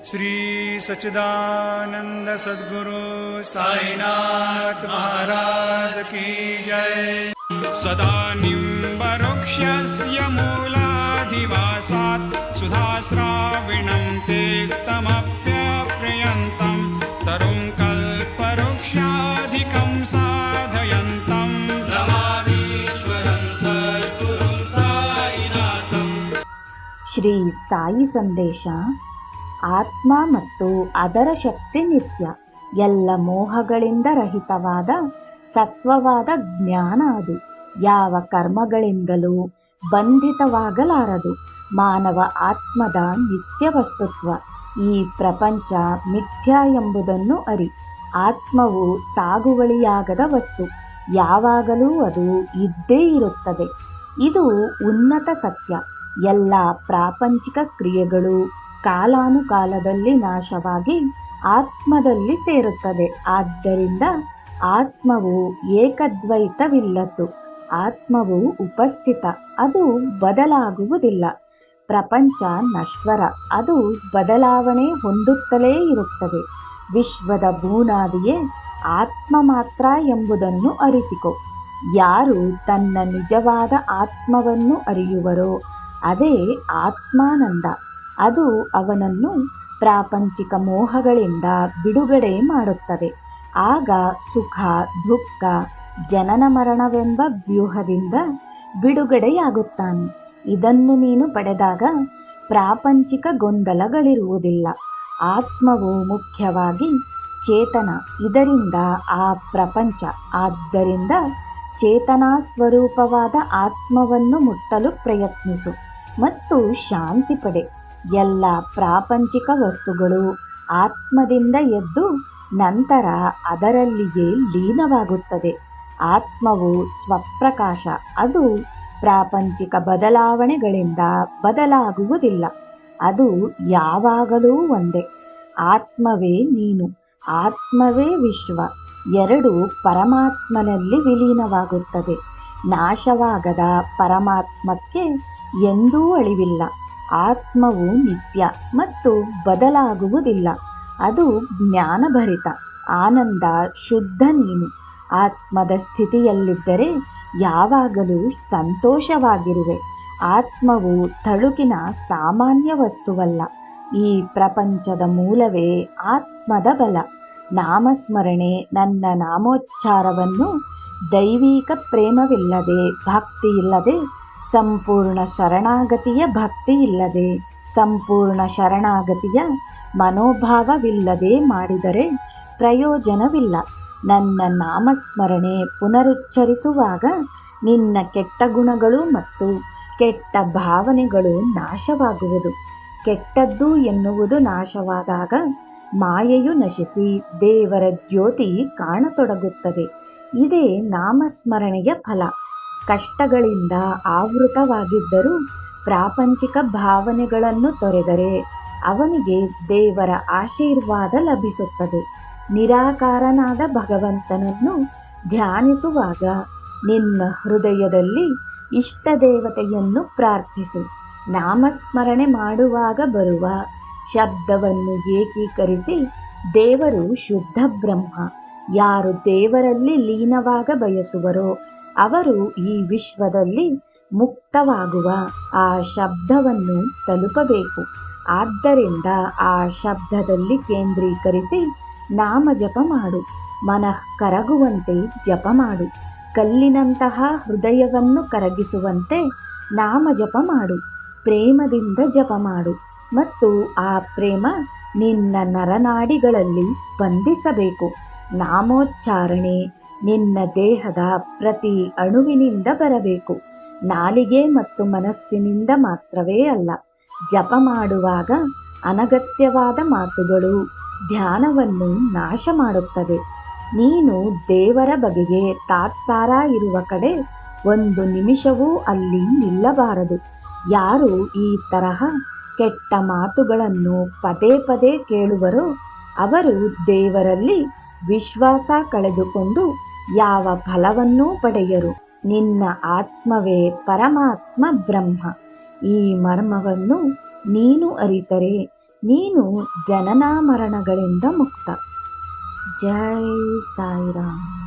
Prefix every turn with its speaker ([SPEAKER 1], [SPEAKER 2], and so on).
[SPEAKER 1] श्री सच्चिदानंद सद्गुरु साईनाथ महाराज की जय। सदा निम्बवृक्षस्य मूलाधिवासात् सुधास्राविणं तेक्तमप्यप्रियन्तं तरुं कल्पवृक्षाधिकं साधयन्तं नमामीश्वरं सद्गुरुं साईनाथं।
[SPEAKER 2] ಶ್ರೀ ಸಾಯಿ ಸಂದೇಶ. ಆತ್ಮ ಮತ್ತು ಅದರ ಶಕ್ತಿ ನಿತ್ಯ. ಎಲ್ಲ ಮೋಹಗಳಿಂದ ರಹಿತವಾದ ಸತ್ವವಾದ ಜ್ಞಾನ ಅದು. ಯಾವ ಕರ್ಮಗಳಿಂದಲೂ ಬಂಧಿತವಾಗಲಾರದು. ಮಾನವ ಆತ್ಮದ ನಿತ್ಯ ವಸ್ತುತ್ವ. ಈ ಪ್ರಪಂಚ ಮಿಥ್ಯ ಎಂಬುದನ್ನು ಅರಿ. ಆತ್ಮವು ಸಾಗುವಳಿಯಾಗದ ವಸ್ತು. ಯಾವಾಗಲೂ ಅದು ಇದ್ದೇ ಇರುತ್ತದೆ. ಇದು ಉನ್ನತ ಸತ್ಯ. ಎಲ್ಲ ಪ್ರಾಪಂಚಿಕ ಕ್ರಿಯೆಗಳು ಕಾಲಾನುಕಾಲದಲ್ಲಿ ನಾಶವಾಗಿ ಆತ್ಮದಲ್ಲಿ ಸೇರುತ್ತದೆ. ಆದ್ದರಿಂದ ಆತ್ಮವು ಏಕದ್ವೈತವಿಲ್ಲದ್ದು. ಆತ್ಮವು ಉಪಸ್ಥಿತ, ಅದು ಬದಲಾಗುವುದಿಲ್ಲ. ಪ್ರಪಂಚ ನಶ್ವರ, ಅದು ಬದಲಾವಣೆ ಹೊಂದುತ್ತಲೇ ಇರುತ್ತದೆ. ವಿಶ್ವದ ಬೂನಾದಿಯೇ ಆತ್ಮ ಮಾತ್ರ ಎಂಬುದನ್ನು ಅರಿತುಕೋ. ಯಾರು ತನ್ನ ನಿಜವಾದ ಆತ್ಮವನ್ನು ಅರಿಯುವರೋ ಅದೇ ಆತ್ಮಾನಂದ. ಅದು ಅವನನ್ನು ಪ್ರಾಪಂಚಿಕ ಮೋಹಗಳಿಂದ ಬಿಡುಗಡೆ ಮಾಡುತ್ತದೆ. ಆಗ ಸುಖ ದುಃಖ ಜನನ ಮರಣವೆಂಬ ವ್ಯೂಹದಿಂದ ಬಿಡುಗಡೆಯಾಗುತ್ತಾನೆ. ಇದನ್ನು ನೀನು ಪಡೆದಾಗ ಪ್ರಾಪಂಚಿಕ ಗೊಂದಲಗಳಿರುವುದಿಲ್ಲ. ಆತ್ಮವು ಮುಖ್ಯವಾಗಿ ಚೇತನ. ಇದರಿಂದ ಆ ಪ್ರಪಂಚ. ಆದ್ದರಿಂದ ಚೇತನಾ ಸ್ವರೂಪವಾದ ಆತ್ಮವನ್ನು ಮುಟ್ಟಲು ಪ್ರಯತ್ನಿಸು ಮತ್ತು ಶಾಂತಿ ಪಡೆ. ಎಲ್ಲ ಪ್ರಾಪಂಚಿಕ ವಸ್ತುಗಳು ಆತ್ಮದಿಂದ ಎದ್ದು ನಂತರ ಅದರಲ್ಲಿಯೇ ಲೀನವಾಗುತ್ತದೆ. ಆತ್ಮವು ಸ್ವಪ್ರಕಾಶ. ಅದು ಪ್ರಾಪಂಚಿಕ ಬದಲಾವಣೆಗಳಿಂದ ಬದಲಾಗುವುದಿಲ್ಲ. ಅದು ಯಾವಾಗಲೂ ಒಂದೇ. ಆತ್ಮವೇ ನೀನು, ಆತ್ಮವೇ ವಿಶ್ವ. ಎರಡು ಪರಮಾತ್ಮನಲ್ಲಿ ವಿಲೀನವಾಗುತ್ತದೆ. ನಾಶವಾಗದ ಪರಮಾತ್ಮಕ್ಕೆ ಎಂದೂ ಅಳಿವಿಲ್ಲ. ಆತ್ಮವು ನಿತ್ಯ ಮತ್ತು ಬದಲಾಗುವುದಿಲ್ಲ. ಅದು ಜ್ಞಾನಭರಿತ ಆನಂದ ಶುದ್ಧ. ನೀನು ಆತ್ಮದ ಸ್ಥಿತಿಯಲ್ಲಿದ್ದರೆ ಯಾವಾಗಲೂ ಸಂತೋಷವಾಗಿರುವೆ. ಆತ್ಮವು ತಳುಕಿನ ಸಾಮಾನ್ಯ ವಸ್ತುವಲ್ಲ. ಈ ಪ್ರಪಂಚದ ಮೂಲವೇ ಆತ್ಮದ ಬಲ. ನಾಮಸ್ಮರಣೆ, ನನ್ನ ನಾಮೋಚ್ಚಾರವನ್ನು ದೈವಿಕ ಪ್ರೇಮವಿಲ್ಲದೆ, ಭಕ್ತಿ ಇಲ್ಲದೆ, ಸಂಪೂರ್ಣ ಶರಣಾಗತಿಯ ಭಕ್ತಿ ಇಲ್ಲದೆ, ಸಂಪೂರ್ಣ ಶರಣಾಗತಿಯ ಮನೋಭಾವವಿಲ್ಲದೆ ಮಾಡಿದರೆ ಪ್ರಯೋಜನವಿಲ್ಲ. ನನ್ನ ನಾಮಸ್ಮರಣೆ ಪುನರುಚ್ಚರಿಸುವಾಗ ನಿನ್ನ ಕೆಟ್ಟ ಗುಣಗಳು ಮತ್ತು ಕೆಟ್ಟ ಭಾವನೆಗಳು ನಾಶವಾಗುವುದು. ಕೆಟ್ಟದ್ದು ಎನ್ನುವುದು ನಾಶವಾದಾಗ ಮಾಯೆಯು ನಶಿಸಿ ದೇವರ ಜ್ಯೋತಿ ಕಾಣತೊಡಗುತ್ತದೆ. ಇದೇ ನಾಮಸ್ಮರಣೆಯ ಫಲ. ಕಷ್ಟಗಳಿಂದ ಆವೃತವಾಗಿದ್ದರೂ ಪ್ರಾಪಂಚಿಕ ಭಾವನೆಗಳನ್ನು ತೊರೆದರೆ ಅವನಿಗೆ ದೇವರ ಆಶೀರ್ವಾದ ಲಭಿಸುತ್ತದೆ. ನಿರಾಕಾರನಾದ ಭಗವಂತನನ್ನು ಧ್ಯಾನಿಸುವಾಗ ನಿನ್ನ ಹೃದಯದಲ್ಲಿ ಇಷ್ಟ ದೇವತೆಯನ್ನು ಪ್ರಾರ್ಥಿಸು. ನಾಮಸ್ಮರಣೆ ಮಾಡುವಾಗ ಬರುವ ಶಬ್ದವನ್ನು ಏಕೀಕರಿಸಿ ದೇವರು ಶುದ್ಧ ಬ್ರಹ್ಮ. ಯಾರು ದೇವರಲ್ಲಿ ಲೀನವಾಗ ಬಯಸುವರೋ ಅವರು ಈ ವಿಶ್ವದಲ್ಲಿ ಮುಕ್ತವಾಗುವ ಆ ಶಬ್ದವನ್ನು ತಲುಪಬೇಕು. ಆದ್ದರಿಂದ ಆ ಶಬ್ದದಲ್ಲಿ ಕೇಂದ್ರೀಕರಿಸಿ ನಾಮ ಜಪ ಮಾಡು. ಮನಃ ಕರಗುವಂತೆ ಜಪ ಮಾಡು. ಕಲ್ಲಿನಂತಹ ಹೃದಯವನ್ನು ಕರಗಿಸುವಂತೆ ನಾಮ ಜಪ ಮಾಡು. ಪ್ರೇಮದಿಂದ ಜಪ ಮಾಡು ಮತ್ತು ಆ ಪ್ರೇಮ ನಿನ್ನ ನರನಾಡಿಗಳಲ್ಲಿ ಸ್ಪಂದಿಸಬೇಕು. ನಾಮೋಚ್ಚಾರಣೆ ನಿನ್ನ ದೇಹದ ಪ್ರತಿ ಅಣುವಿನಿಂದ ಬರಬೇಕು. ನಾಲಿಗೆ ಮತ್ತು ಮನಸ್ಸಿನಿಂದ ಮಾತ್ರವೇ ಅಲ್ಲ. ಜಪ ಮಾಡುವಾಗ ಅನಗತ್ಯವಾದ ಮಾತುಗಳು ಧ್ಯಾನವನ್ನು ನಾಶ ಮಾಡುತ್ತದೆ. ನೀನು ದೇವರ ಬಗೆಗೆ ತಾತ್ಸಾರ ಇರುವ ಕಡೆ ಒಂದು ನಿಮಿಷವೂ ಅಲ್ಲಿ ನಿಲ್ಲಬಾರದು. ಯಾರು ಈ ತರಹ ಕೆಟ್ಟ ಮಾತುಗಳನ್ನು ಪದೇ ಪದೇ ಕೇಳುವರೋ ಅವರು ದೇವರಲ್ಲಿ ವಿಶ್ವಾಸ ಕಳೆದುಕೊಂಡು ಯಾವ ಫಲವನ್ನೂ ಪಡೆಯರು. ನಿನ್ನ ಆತ್ಮವೇ ಪರಮಾತ್ಮ ಬ್ರಹ್ಮ. ಈ ಮರ್ಮವನ್ನು ನೀನು ಅರಿತರೆ ನೀನು ಜನನ ಮರಣಗಳಿಂದ ಮುಕ್ತ. ಜೈ ಸಾಯಿರಾಮ್.